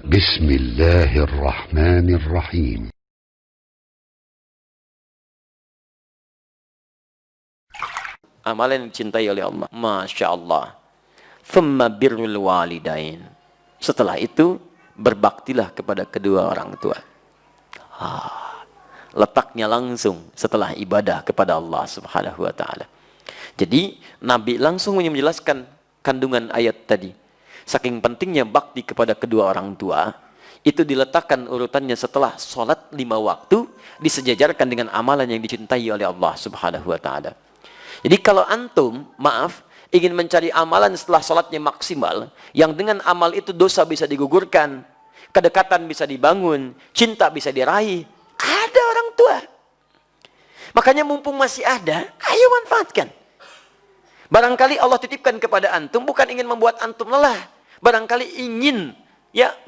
Bismillahirrahmanirrahim. Amalan yang dicintai oleh Allah. Masya Allah. Thumma birrul walidain. Setelah itu, berbaktilah kepada kedua orang tua. Letaknya langsung setelah ibadah kepada Allah Subhanahu wa ta'ala. Jadi, Nabi langsung menjelaskan kandungan ayat tadi. Saking pentingnya bakti kepada kedua orang tua, itu diletakkan urutannya setelah sholat 5 waktu, disejajarkan dengan amalan yang dicintai oleh Allah Subhanahu wa ta'ala. Jadi kalau antum, ingin mencari amalan setelah sholatnya maksimal, yang dengan amal itu dosa bisa digugurkan, kedekatan bisa dibangun, cinta bisa diraih, ada orang tua. Makanya mumpung masih ada, ayo manfaatkan. Barangkali Allah titipkan kepada antum bukan ingin membuat antum lelah, barangkali ingin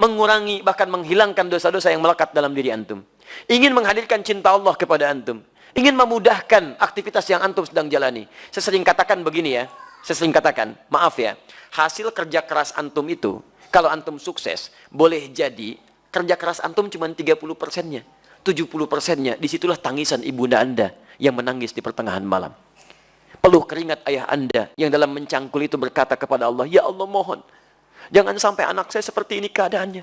mengurangi bahkan menghilangkan dosa-dosa yang melekat dalam diri antum. Ingin menghadirkan cinta Allah kepada antum. Ingin memudahkan aktivitas yang antum sedang jalani. Saya sering katakan begini ya. Saya sering katakan, maaf ya. Hasil kerja keras antum itu, kalau antum sukses, boleh jadi kerja keras antum cuma 30%-nya. 70%-nya, disitulah tangisan ibunda anda yang menangis di pertengahan malam. Peluh keringat ayah anda yang dalam mencangkul itu berkata kepada Allah, ya Allah mohon, jangan sampai anak saya seperti ini keadaannya.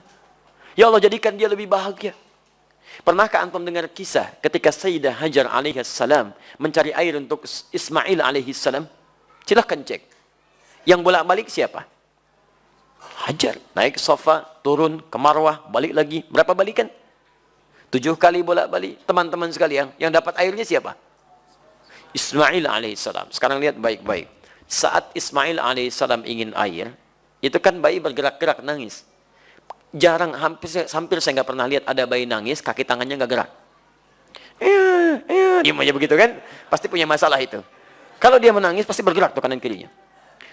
Ya Allah jadikan dia lebih bahagia. Pernahkah antum dengar kisah ketika Sayyidah Hajar alaihissalam mencari air untuk Ismail alaihissalam? Silahkan cek. Yang bolak-balik siapa? Hajar. Naik ke sofa, turun ke Marwah, balik lagi. Berapa balikan? 7 kali bolak-balik. Teman-teman sekalian, yang dapat airnya siapa? Ismail alaihissalam. Sekarang lihat baik-baik. Saat Ismail alaihissalam ingin air, itu kan bayi bergerak-gerak nangis. Jarang, hampir saya nggak pernah lihat ada bayi nangis, kaki tangannya nggak gerak. Diam aja begitu kan? Pasti punya masalah itu. Kalau dia menangis, pasti bergerak tuh kanan kirinya.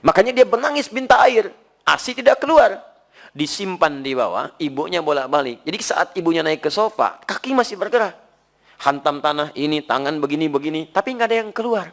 Makanya dia menangis minta air. ASI tidak keluar. Disimpan di bawah, ibunya bolak-balik. Jadi saat ibunya naik ke sofa, kaki masih bergerak. Hantam tanah ini, tangan begini-begini, tapi nggak ada yang keluar.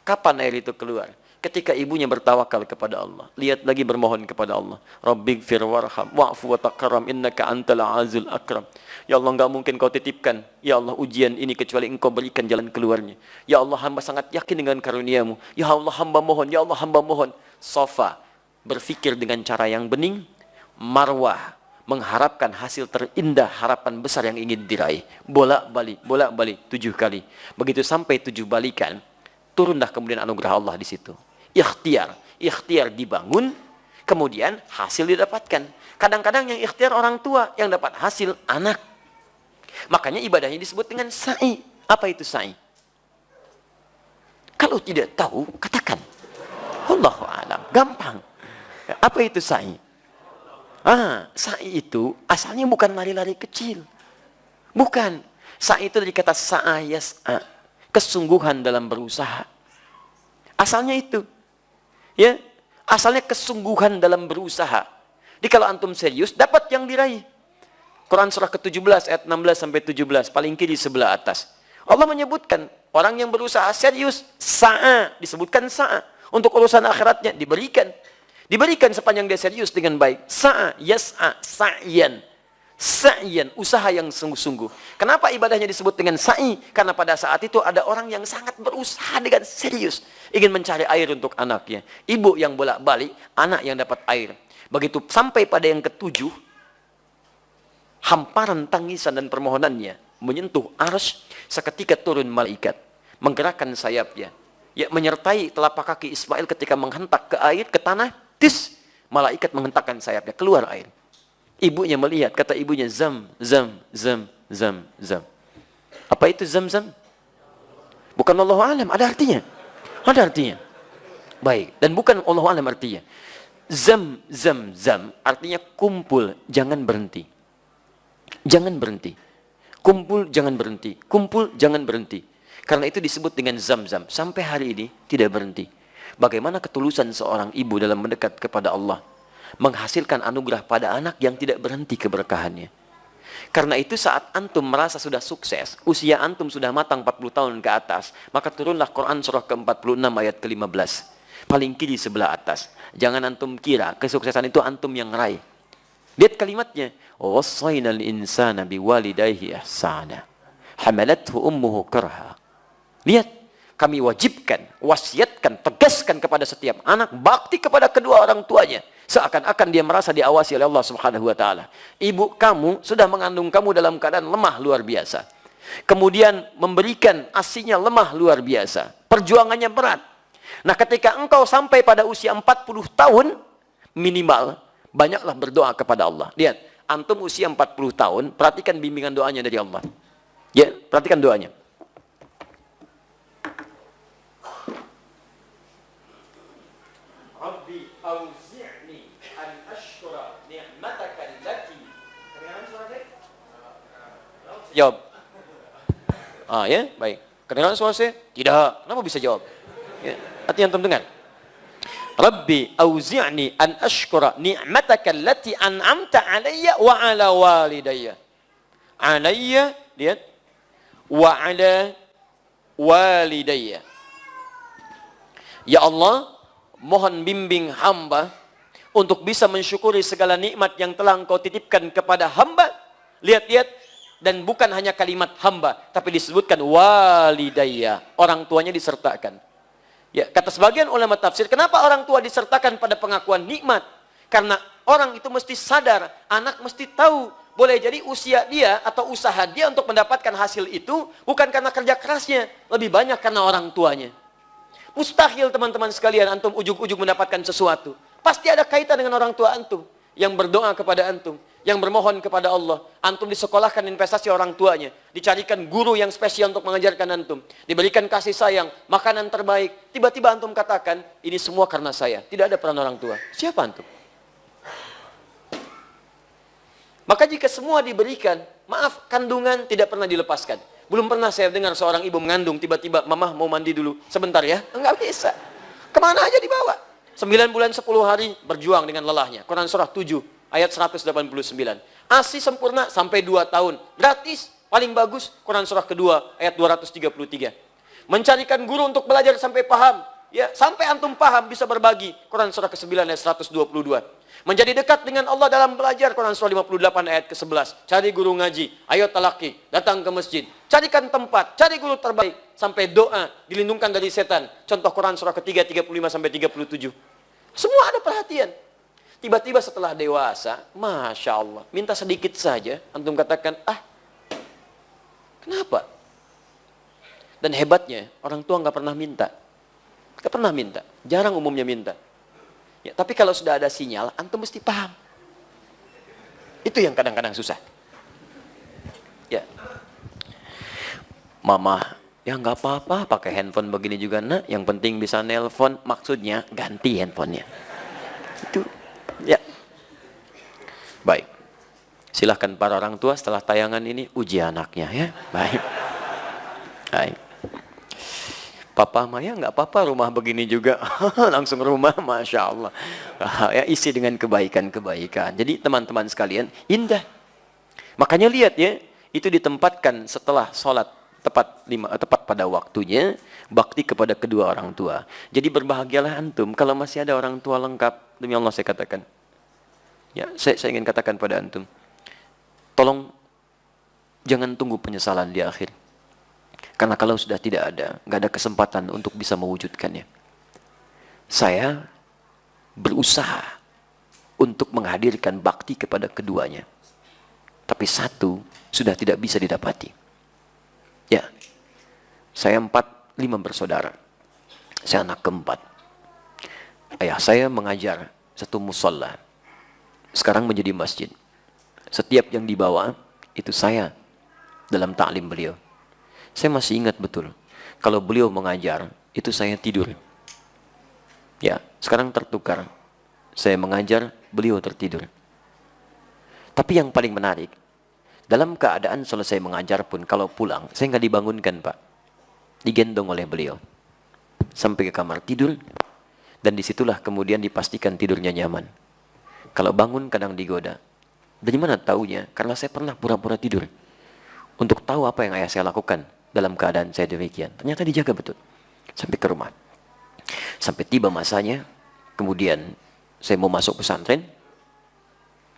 Kapan air itu keluar? Ketika ibunya bertawakal kepada Allah. Lihat lagi bermohon kepada Allah. Rabbighfir warham wa'fu wa takaram innaka antal azul akram. Ya Allah, enggak mungkin kau titipkan, ya Allah, ujian ini kecuali engkau berikan jalan keluarnya. Ya Allah, hamba sangat yakin dengan karuniamu. Ya Allah, hamba mohon. Ya Allah, hamba mohon. Sofa berfikir dengan cara yang bening. Marwah mengharapkan hasil terindah, harapan besar yang ingin diraih. Bolak-balik 7 kali. Begitu sampai 7 balikan, turunlah kemudian anugerah Allah di situ. Ikhtiar dibangun, kemudian hasil didapatkan. Kadang-kadang yang ikhtiar orang tua, yang dapat hasil anak. Makanya ibadahnya disebut dengan sa'i. Apa itu sa'i? Kalau tidak tahu, katakan. Allahu a'lam. Gampang. Apa itu sa'i? Sa'i itu asalnya bukan lari-lari kecil. Bukan. Sa'i itu dari kata sa'a yas'a. Kesungguhan dalam berusaha. Asalnya itu. Ya, asalnya kesungguhan dalam berusaha. Jadi kalau antum serius, dapat yang diraih. Quran surah ke-17 ayat 16 sampai 17, paling kiri sebelah atas. Allah menyebutkan orang yang berusaha serius, sa'a, disebutkan sa'a. Untuk urusan akhiratnya diberikan. Diberikan sepanjang dia serius dengan baik. Sa'a, yas'a, sa'yan. Sa'yan, usaha yang sungguh-sungguh. Kenapa ibadahnya disebut dengan sa'i? Karena pada saat itu ada orang yang sangat berusaha dengan serius. Ingin mencari air untuk anaknya. Ibu yang bolak-balik, anak yang dapat air. Begitu sampai pada yang ke-7, hamparan tangisan dan permohonannya menyentuh arsy, seketika turun malaikat. Menggerakkan sayapnya. Ya, menyertai telapak kaki Ismail ketika menghentak ke air, ke tanah. Malaikat menghentakkan sayapnya, keluar air. Ibunya melihat, kata ibunya, zam. Apa itu zam? Bukan Allahu a'lam, ada artinya. Baik, dan bukan Allahu a'lam artinya. Zam artinya kumpul, jangan berhenti. Kumpul, jangan berhenti. Karena itu disebut dengan zam-zam. Sampai hari ini tidak berhenti. Bagaimana ketulusan seorang ibu dalam mendekat kepada Allah. Menghasilkan anugerah pada anak yang tidak berhenti keberkahannya. Karena itu saat antum merasa sudah sukses, usia antum sudah matang 40 tahun ke atas, maka turunlah Quran surah ke-46 ayat ke-15. Paling kiri sebelah atas. Jangan antum kira kesuksesan itu antum yang raih. Lihat kalimatnya. wa wassaynal insana biwalidayhi ihsana hamalathu ummuhu karha. Lihat, kami wajibkan, wasiatkan, tegaskan kepada setiap anak bakti kepada kedua orang tuanya, seakan-akan dia merasa diawasi oleh Allah Subhanahu wa taala. Ibu kamu sudah mengandung kamu dalam keadaan lemah luar biasa. Kemudian memberikan ASINya lemah luar biasa. Perjuangannya berat. Nah, ketika engkau sampai pada usia 40 tahun minimal, banyaklah berdoa kepada Allah. Lihat, antum usia 40 tahun, perhatikan bimbingan doanya dari Allah. Ya, perhatikan doanya. Rabbi auzi'ni an ashkura ni'mataka allati. Kedengaran suara saya? Jawab. Ya, baik. Kedengaran suara saya? Tidak. Kenapa bisa jawab? Ya, hati antum dengar. Rabbi auzi'ni an ashkura ni'mataka allati an'amta 'alayya wa 'ala walidayya. 'Alayya, lihat. Wa 'ala walidayya. Ya Allah, mohon bimbing hamba untuk bisa mensyukuri segala nikmat yang telah Engkau titipkan kepada hamba. Lihat-lihat, dan bukan hanya kalimat hamba, tapi disebutkan walidayya, orang tuanya disertakan. Ya, kata sebagian ulama tafsir, kenapa orang tua disertakan pada pengakuan nikmat? Karena orang itu mesti sadar, anak mesti tahu, boleh jadi usia dia atau usaha dia untuk mendapatkan hasil itu bukan karena kerja kerasnya, lebih banyak karena orang tuanya. Mustahil teman-teman sekalian antum ujug-ujug mendapatkan sesuatu. Pasti ada kaitan dengan orang tua antum yang berdoa kepada antum, yang bermohon kepada Allah. Antum disekolahkan investasi orang tuanya, dicarikan guru yang spesial untuk mengajarkan antum, diberikan kasih sayang, makanan terbaik. Tiba-tiba antum katakan, ini semua karena saya. Tidak ada peran orang tua. Siapa antum? Maka jika semua diberikan, maaf, kandungan tidak pernah dilepaskan. Belum pernah saya dengar seorang ibu mengandung, tiba-tiba, mama mau mandi dulu, sebentar ya. Enggak bisa. Kemana aja dibawa. 9 bulan 10 hari berjuang dengan lelahnya. Quran surah 7, ayat 189. ASI sempurna sampai 2 tahun. Gratis, paling bagus. Quran surah kedua, ayat 233. Mencarikan guru untuk belajar sampai paham. Ya, sampai antum paham bisa berbagi. Quran surah ke-9 ayat 122. Menjadi dekat dengan Allah dalam belajar. Quran surah 58 ayat ke-11. Cari guru ngaji, ayo talaki, datang ke masjid. Carikan tempat, cari guru terbaik. Sampai doa, dilindungkan dari setan. Contoh Quran surah ketiga 35 sampai 37. Semua ada perhatian. Tiba-tiba setelah dewasa, Masya Allah, minta sedikit saja, antum katakan, kenapa? Dan hebatnya, orang tua nggak pernah minta. Nggak pernah minta, jarang umumnya minta. Ya, tapi kalau sudah ada sinyal, antum mesti paham. Itu yang kadang-kadang susah. Ya, mama, ya nggak apa-apa, pakai handphone begini juga nak. Yang penting bisa nelpon, maksudnya ganti handphonenya. Itu, ya. Baik, silahkan para orang tua setelah tayangan ini uji anaknya ya. Baik, baik. Papa Maya nggak apa-apa rumah begini juga. Langsung rumah, Masya Allah. Ya, isi dengan kebaikan-kebaikan. Jadi teman-teman sekalian, indah. Makanya lihat ya, itu ditempatkan setelah sholat tepat pada waktunya, bakti kepada kedua orang tua. Jadi berbahagialah antum kalau masih ada orang tua lengkap. Demi Allah saya katakan. Ya, saya ingin katakan pada antum, tolong jangan tunggu penyesalan di akhir. Karena kalau sudah tidak ada, nggak ada kesempatan untuk bisa mewujudkannya. Saya berusaha untuk menghadirkan bakti kepada keduanya. Tapi satu sudah tidak bisa didapati. Ya, saya 5 bersaudara. Saya anak keempat. Ayah saya mengajar satu musola. Sekarang menjadi masjid. Setiap yang dibawa, itu saya dalam ta'lim beliau. Saya masih ingat betul, kalau beliau mengajar, itu saya tidur. Ya, sekarang tertukar. Saya mengajar, beliau tertidur. Tapi yang paling menarik, dalam keadaan selesai mengajar pun, kalau pulang, saya nggak dibangunkan, Pak. Digendong oleh beliau. Sampai ke kamar tidur, dan disitulah kemudian dipastikan tidurnya nyaman. Kalau bangun, kadang digoda. Dari mana taunya? Karena saya pernah pura-pura tidur. Untuk tahu apa yang ayah saya lakukan dalam keadaan saya demikian. Ternyata dijaga betul. Sampai ke rumah. Sampai tiba masanya, kemudian saya mau masuk pesantren.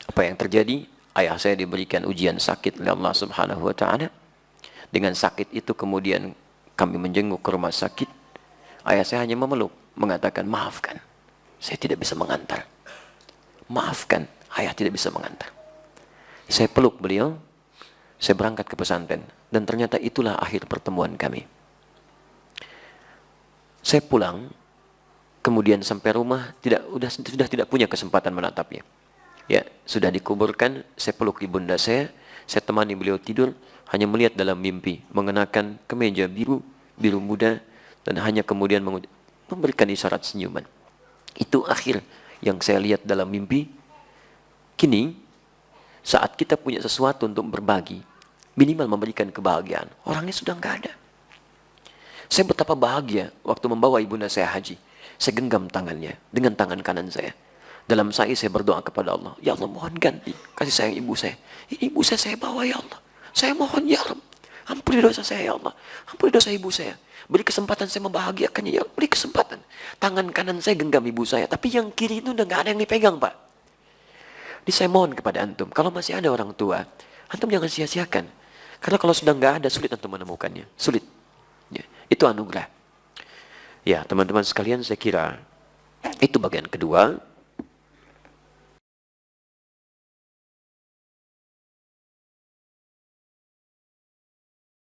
Apa yang terjadi? ayah saya diberikan ujian sakit oleh Allah Subhanahu wa taala. Dengan sakit itu kemudian kami menjenguk ke rumah sakit. Ayah saya hanya memeluk, mengatakan, "Maafkan, saya tidak bisa mengantar. Maafkan, ayah tidak bisa mengantar." Saya peluk beliau, saya berangkat ke pesantren, dan ternyata itulah akhir pertemuan kami. Saya pulang, kemudian sampai rumah sudah tidak punya kesempatan menatapnya. Ya, sudah dikuburkan, saya peluk ibunda saya temani beliau tidur, hanya melihat dalam mimpi, mengenakan kemeja biru muda, dan hanya kemudian memberikan isyarat senyuman. Itu akhir yang saya lihat dalam mimpi. Kini, saat kita punya sesuatu untuk berbagi, minimal memberikan kebahagiaan, orangnya sudah nggak ada. Saya betapa bahagia waktu membawa ibunda saya haji. Saya genggam tangannya dengan tangan kanan saya. Dalam sa'i saya berdoa kepada Allah, "Ya Allah, mohon ganti kasih sayang ibu saya. Ini ibu saya bawa, ya Allah. Saya mohon, ya Allah, ampuni dosa saya, ya Allah. Ampuni dosa ibu saya. Beri kesempatan saya membahagiakannya, ya Allah. Beri kesempatan." Tangan kanan saya genggam ibu saya, tapi yang kiri itu udah nggak ada yang dipegang, Pak. Jadi saya mohon kepada antum, kalau masih ada orang tua, antum jangan sia-siakan. Karena kalau sudah nggak ada, sulit antum menemukannya. Sulit. Ya, itu anugerah. Ya, teman-teman sekalian, saya kira itu bagian kedua.